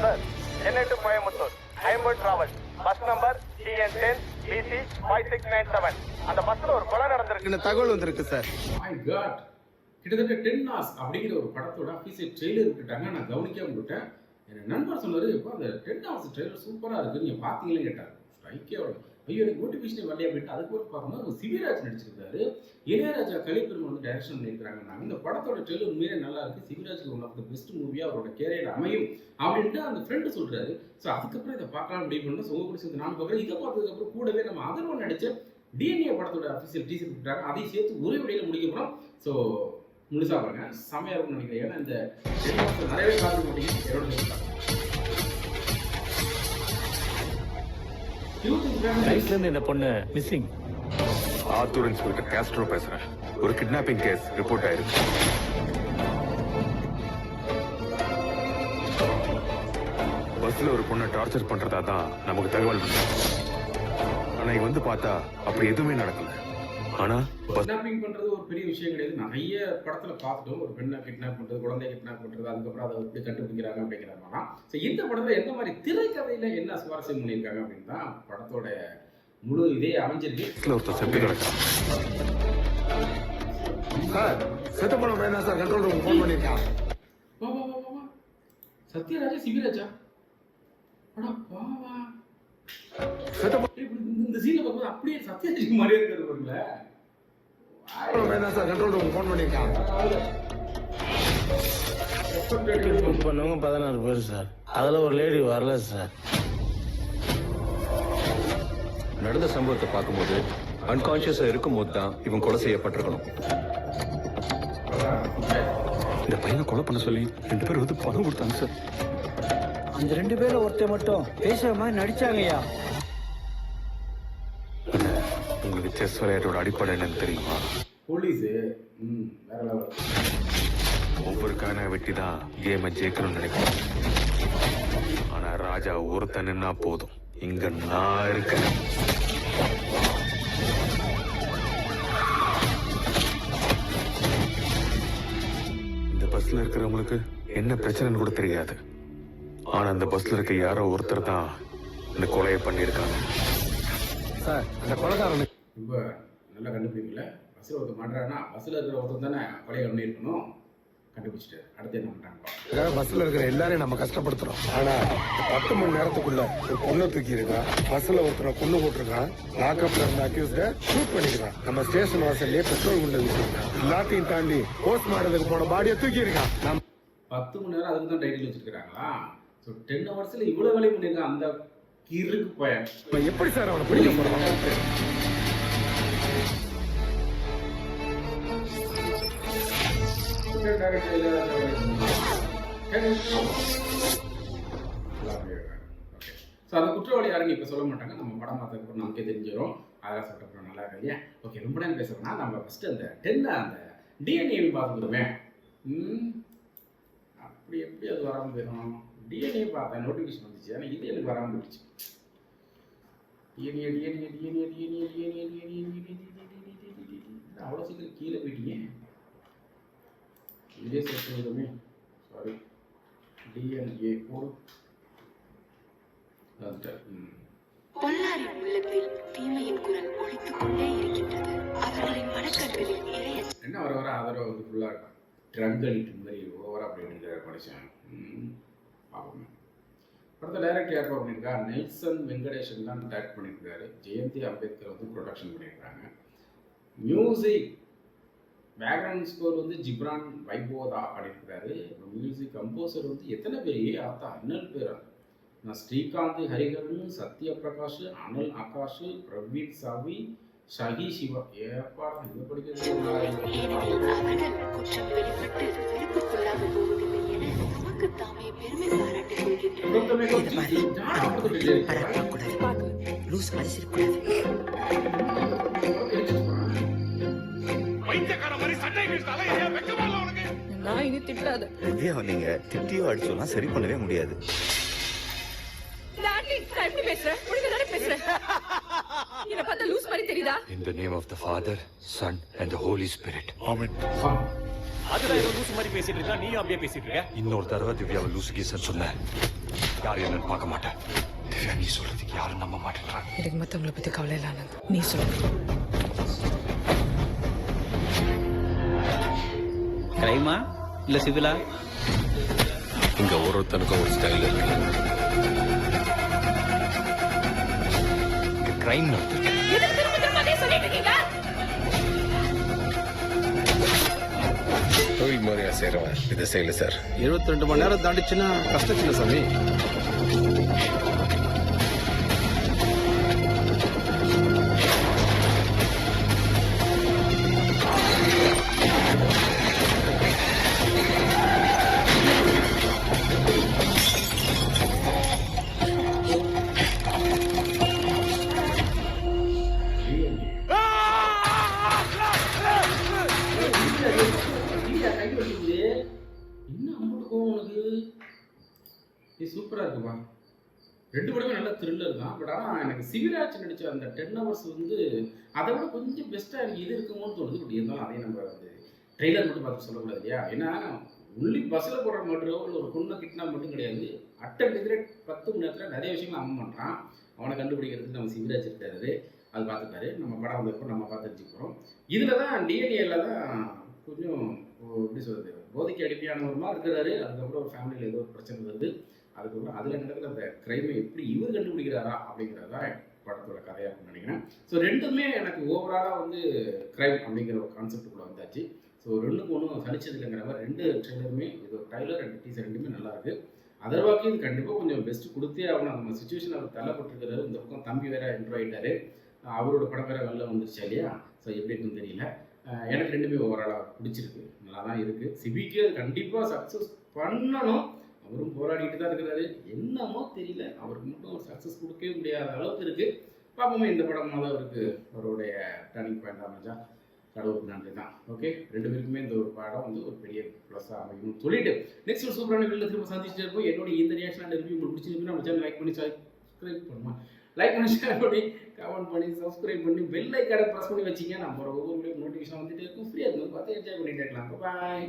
Sir, Chennai to Coimbatore ஐம்பது travel bus number TN10 BC 5697. அந்த பஸ்ல ஒரு கொலை நடந்திருக்குன்னு தகவல் வந்திருக்கு சார். மை காட், கிட்டத்தட்ட 10 hours அப்படிங்கிற ஒரு படத்தோட அஃபீஷியல் ட்ரெய்லர் விட்டுட்டாங்க. நான் கவனிக்காம விட்டேன். என் நண்பர் சொன்னாரு, இப்போ அந்த 10 hours ட்ரெய்லர் சூப்பராக இருக்குது, நீங்கள் பார்த்தீங்களே கேட்டார். ஸ்ட்ரைக்கே அவ்வளோ ஐயோ எனக்கு நோட்டிஃபிகேஷன் வரலையா அப்படின்ட்டு அதுக்கு ஒரு பார்க்கும்போது சிவிராஜ் நடிச்சிருக்காரு. இளையராஜா கலைப்பெருமை வந்து டைரக்ஷன் பண்ணியிருக்காங்க. நாங்கள் இந்த படத்தோட ட்ரெய்லர் உண்மையிலே நல்லா இருக்குது, சிவிராஜுக்கு ஒன் ஆஃப் த பெஸ்ட் மூவியாக அவரோட கேரியர் அமையும் அப்படின்ட்டு அந்த ஃப்ரெண்டு சொல்கிறாரு. ஸோ அதுக்கப்புறம் இதை பார்க்கலாம் முடிவு பண்ணி சொங்க பிடிச்சி நானும் பார்க்குறேன். இதை பார்த்ததுக்கப்புறம் கூடவே நம்ம அதர்வன் நடித்த DNA படத்தோட அஃபிஷியல் டீசர் விட்டுறாங்க. அதையும் சேர்த்து ஒரே வழியில் முடிக்க போகிறோம். ஸோ முழுசாக பாருங்க, செமையாக இருக்கும்னு நினைக்கிறேன். ஏன்னா இந்த நிறையவே பார்க்க மாட்டீங்க. இந்த பொண்ணு மிஸ்ஸிங். ஆத்தூர் இன்ஸ்பெக்டர் காஸ்ட்ரோ பேசுறேன். ஒரு கிட்னாப்பிங் கேஸ் ரிப்போர்ட் ஆயிருக்கு. பஸ்ல ஒரு பொண்ணை டார்ச்சர் பண்றதா தான் நமக்கு தகவல் வந்தது. ஆனா இங்க வந்து பார்த்தா அப்படி எதுவுமே நடக்கல. ஆனா கிட்னாப்பிங் பண்றது ஒரு பெரிய விஷயம் கிடையாது. நிறைய படத்துல பார்த்துட்டோம். ஒரு பெண்ணை கிட்னாப் பண்றது, குழந்தை கிட்னாப் பண்றது, அதுக்கப்புறம் அதை எப்படி கண்டுபிடிக்கிறாங்க அப்படிங்கிறாங்க. ஸோ இந்த படத்துல எந்த மாதிரி திரைக்கதையில என்ன சுவாரஸ்யம் பண்ணியிருக்காங்க அப்படின்னு தான் படத்தோட முழு இதே அமைஞ்சிருக்கு. ஒருத்தர் செத்து கிடக்கான் சார். செத்து போன பையனா சார் கண்ட்ரோல் ரூம் ஃபோன் பண்ணிருக்கான். வா வா வா வா. சத்யராஜா சிவிராஜா அடா பாவா. இந்த சீன்ல பார்க்கும்போது அப்படியே சத்யராஜ் மாதிரியே இருக்காரு பாருங்களே. சார் கண்ட்ரோல் ரூம் ஃபோன் பண்ணிருக்கான். புக் பண்ணவங்க 16 பேர் சார். அதுல ஒரு லேடி வரல சார். நடந்த சம்பவத்தை பார்க்கும்போது அன்கான்சியஸா இருக்கும்போது தான் இவன் கொலை செய்யப்பட்டிருக்கணும். இந்த பையனை கொலை பண்ண சொல்லி 2 பேர் வந்து பணம் கொடுத்தாங்க சார். அந்த 2 பேர்ல ஒருத்தர் மட்டும் பேசுற மாதிரி நடிச்சாங்கய்யா. உங்களுக்கு செஸ் விளையாட்டோட அடிப்படை என்னன்னு தெரியுமா? போலீஸ் வேற லெவல். ஒவ்வொரு கான வெட்டி தான் கேமை ஜெயிக்கணும்னு நினைக்கிறேன். ஆனா ராஜா ஒருத்தன் நின்னா போதும். இங்க நான் இருக்கேன். இந்த பஸ்ல இருக்கிறவங்களுக்கு என்ன பிரச்சனைன்னு கூட தெரியாது. ஆனா அந்த பஸ்ல இருக்க யாரோ ஒருத்தர் தான் இந்த கொலையை பண்ணியிருக்காங்க. சார் அந்த கொலைகாரன் ரொம்ப நல்லா கண்டுபிடிக்கல. பஸ்ஸில் ஒருத்தர் மாட்டுறாங்கன்னா பஸ்ஸில் இருக்கிற ஒருத்தர் தானே கொலையை பண்ணியிருக்கணும். கண்டுபிடிச்சிட்டு அடுத்து என்ன பண்ணுறாங்க? பஸ்ல இருக்கிற எல்லாரையும் நம்ம கஷ்டப்படுத்துறோம். ஆனா 10 மணி நேரத்துக்குள்ள ஒரு பொண்ணை தூக்கி இருக்கான். பஸ்ல ஒருத்தரை கொண்டு போட்டிருக்கான். லாக்அப்ல இருந்த அக்யூஸ்ட ஷூட் பண்ணிருக்கான். நம்ம ஸ்டேஷன் வாசல்லே பெட்ரோல் குண்டு வச்சிருக்கான். எல்லாத்தையும் தாண்டி போஸ்ட் மார்ட்டத்துக்கு போன பாடியை தூக்கி இருக்கான். 10 மணி நேரம் அதுக்கு தான் டைட்டில் வச்சிருக்காங்களா? ஸோ 10 ஹவர்ஸில் இவ்வளோ வேலையை பண்ணியிருக்கான் அந்த கிறுக்கு பையன். எப்படி சார் அவனை பிடிக்க போறோம்? ஸோ அந்த குற்றவாளி யாருன்னு இப்போ சொல்ல மாட்டாங்க. நம்ம படம் பார்த்ததுக்கப்புறம் நமக்கே தெரிஞ்சிடும். அதெல்லாம் சொல்லிட்டு நல்லா இருக்கு இல்லையா? ஓகே, ரொம்ப நேரம் பேசுகிறோம்னா நம்ம ஃபஸ்ட்டு அந்த 10 அந்த DNA பார்த்துக்கிடுவேன். அப்படி எப்படி அது வராமல் போயிடும்? DNA பார்த்தேன், நோட்டிஃபிகேஷன் வந்துச்சு. ஆனால் இது எனக்கு வராமல் போயிடுச்சு. அவ்வளோ சீக்கிரம் கீழே போயிட்டீங்க. இதே சேர்த்துமே சாரி. DNA போடு. பொல்லாரின் உள்ளத்தில் தீமையின் குரல் ஒலித்துக் கொண்டே இருக்கின்றது. அவர்களின் மனக்கண்களில் என்ன வர வர ஆதரவு வந்து ஃபுல்லாக ட்ரக் அடிக்ட் மாதிரி ஓவராக அப்படின்ற மனுஷன். பார்ப்போம். படத்தை டைரக்ட் யார் பண்ணியிருக்கா? நெல்சன் வெங்கடேஷன் தான் டைரக்ட் பண்ணியிருக்காரு. ஜெயந்தி அம்பேத்கர் வந்து ப்ரொடக்ஷன் பண்ணியிருக்காங்க. மியூசிக் பேக்ரவுண்ட் ஸ்கோர் வந்து ஜிப்ரான் வைபோதா பண்ணியிருக்காரு. மியூசிக் கம்போசர் வந்து எத்தனை பேர்? ஆத்தா அண்ணல் பேர். நான் ஸ்ரீகாந்த் ஹரிஹரன், சத்யபிரகாஷ், அனல் ஆகாஷ், பிரவீன் சாவி, ஷகி சிவா. ஏப்பா இது படிக்கிறது. நீங்க திட்டியோ அடிச்சோலாம் சரி பண்ணவே முடியாது. In the name of the Father, Son and the Holy Spirit. Amen. அதுல லூசு மாதிரி பேசிட்டு இருக்கா, நீயும் அப்படியே பேசிட்டு இருக்க. இன்னொரு தடவை திவ்யாவை லூசுகீசன் சொன்ன யாரும் என்னன்னு பார்க்க மாட்டேன். திவ்யா, நீ சொல்றதுக்கு யாரும் நம்ப மாட்டேன்றாங்க. எனக்கு மத்தவங்களை பத்தி கவலை இல்ல ஆனந்த். நீ சொல்லு. கிரைமா இல்ல சிவிலா? இங்க ஒருத்தனுக்கும் ஒரு ஸ்டைல் இருக்கு. கிரைம் தொழில் முறையா செய்யறவன் இதை செய்யல சார். 22 மணி நேரம் தாண்டிச்சுன்னா கஷ்டம் சின்ன சாமி. என்ன அம்புட்டு கோவம் உனக்கு? இது சூப்பரா இருக்குப்பா. 2 படமே நல்ல த்ரில்லர் தான். பட் ஆனால் எனக்கு சிவிராஜ் நடிச்ச அந்த 10 ஹவர்ஸ் வந்து அதை விட கொஞ்சம் பெஸ்ட்டாக எனக்கு இது இருக்குமோன்னு தோணுது. பட் இருந்தாலும் அதையும் நம்ம வந்து ட்ரெய்லர் மட்டும் பார்த்து சொல்லக்கூடாது இல்லையா? ஏன்னா உள்ளி பஸ்ஸில் போடுற மட்டும் இல்லை ஒரு பொண்ணை கிட்னா மட்டும் கிடையாது. அட்டன் எதிரே 10 மணி நேரத்தில் நிறைய விஷயங்கள் அவன் பண்ணுறான். அவனை கண்டுபிடிக்கிறதுக்கு நம்ம சிவிராஜ் இருக்காரு. அது பார்த்துட்டாரு. நம்ம படம் வந்தப்போ நம்ம பார்த்து தெரிஞ்சுக்கிறோம். இதில் தான் டிஎன்ஏல தான் கொஞ்சம் எப்படி சொல்கிறது, போதைக்கு அடிமையான ஒரு மாதிரி இருக்கிறாரு. அதுக்கப்புறம் ஒரு ஃபேமிலியில் ஏதோ ஒரு பிரச்சனை வருது. அதுக்கப்புறம் அதில் நடக்கிற அந்த க்ரைமை எப்படி இவர் கண்டுபிடிக்கிறாரா அப்படிங்கிறதா படத்தோட கதையாக இருக்குன்னு நினைக்கிறேன். ஸோ ரெண்டுமே எனக்கு ஓவராலாக வந்து க்ரைம் அப்படிங்கிற ஒரு கான்செப்டுக்குள்ளே வந்தாச்சு. ஸோ ரெண்டுக்கும் ஒன்றும் சலிச்சது இல்லைங்கிற மாதிரி 2 ட்ரெய்லருமே, இது ஒரு ட்ரைலர் 2 டீசர் ரெண்டுமே நல்லாயிருக்கு. அதர்வாக்கி இது கண்டிப்பாக கொஞ்சம் பெஸ்ட் கொடுத்தே ஆகணும். நம்ம சுச்சுவேஷன் அவர் தள்ளப்பட்டிருக்கிறாரு. இந்த பக்கம் தம்பி வேற என்ட்ரோ ஆகிட்டாரு. அவரோட படம் வேற வெளில வந்துருச்சா இல்லையா? ஸோ எப்படி இருக்குன்னு தெரியல. எனக்கு ரெண்டுமே ஓவராலாக பிடிச்சிருக்கு. நல்லா தான் இருக்குது. சிபிக்கு அது கண்டிப்பாக சக்ஸஸ் பண்ணணும். அவரும் போராடிட்டு தான் இருக்கிறாரு. என்னமோ தெரியல, அவருக்கு மட்டும் ஒரு சக்ஸஸ் கொடுக்கவே முடியாத அளவுக்கு இருக்குது. பார்ப்போமே இந்த படமாக தான் அவருக்கு அவருடைய டர்னிங் பாயிண்ட் அமைஞ்சா கடவுளுக்கு நன்றி தான். ஓகே, 2 பேருக்குமே இந்த ஒரு படம் வந்து ஒரு பெரிய ப்ளஸ்ஸாக அமைக்கணும்னு சொல்லிட்டு நெக்ஸ்ட் ஒரு சூப்பரான வீட்டில் திரும்ப சந்திச்சுட்டு இருப்போம். என்னோட இந்த ரியாக்ஷன் அண்ட் ரிவ்யூ உங்களுக்கு பிடிச்சிருக்குன்னா நம்ம சேனல் லைக் பண்ணி சப்ஸ்கிரைப் பண்ணுவோம். லைக் பண்ணி ஷேர் பண்ணி கமெண்ட் பண்ணி சப்ஸ்கிரைப் பண்ணி பெல் ஐக்கானை ப்ரெஸ் பண்ணி வச்சிங்க. நம்ம ஒவ்வொரு வீடியோ நோட்டிஃபிகேஷன் வந்துட்டு இருக்கும். ஃப்ரீயாக இருக்கும், பார்த்து என்ஜாய் பண்ணிட்டு இருக்கலாம். பாய்.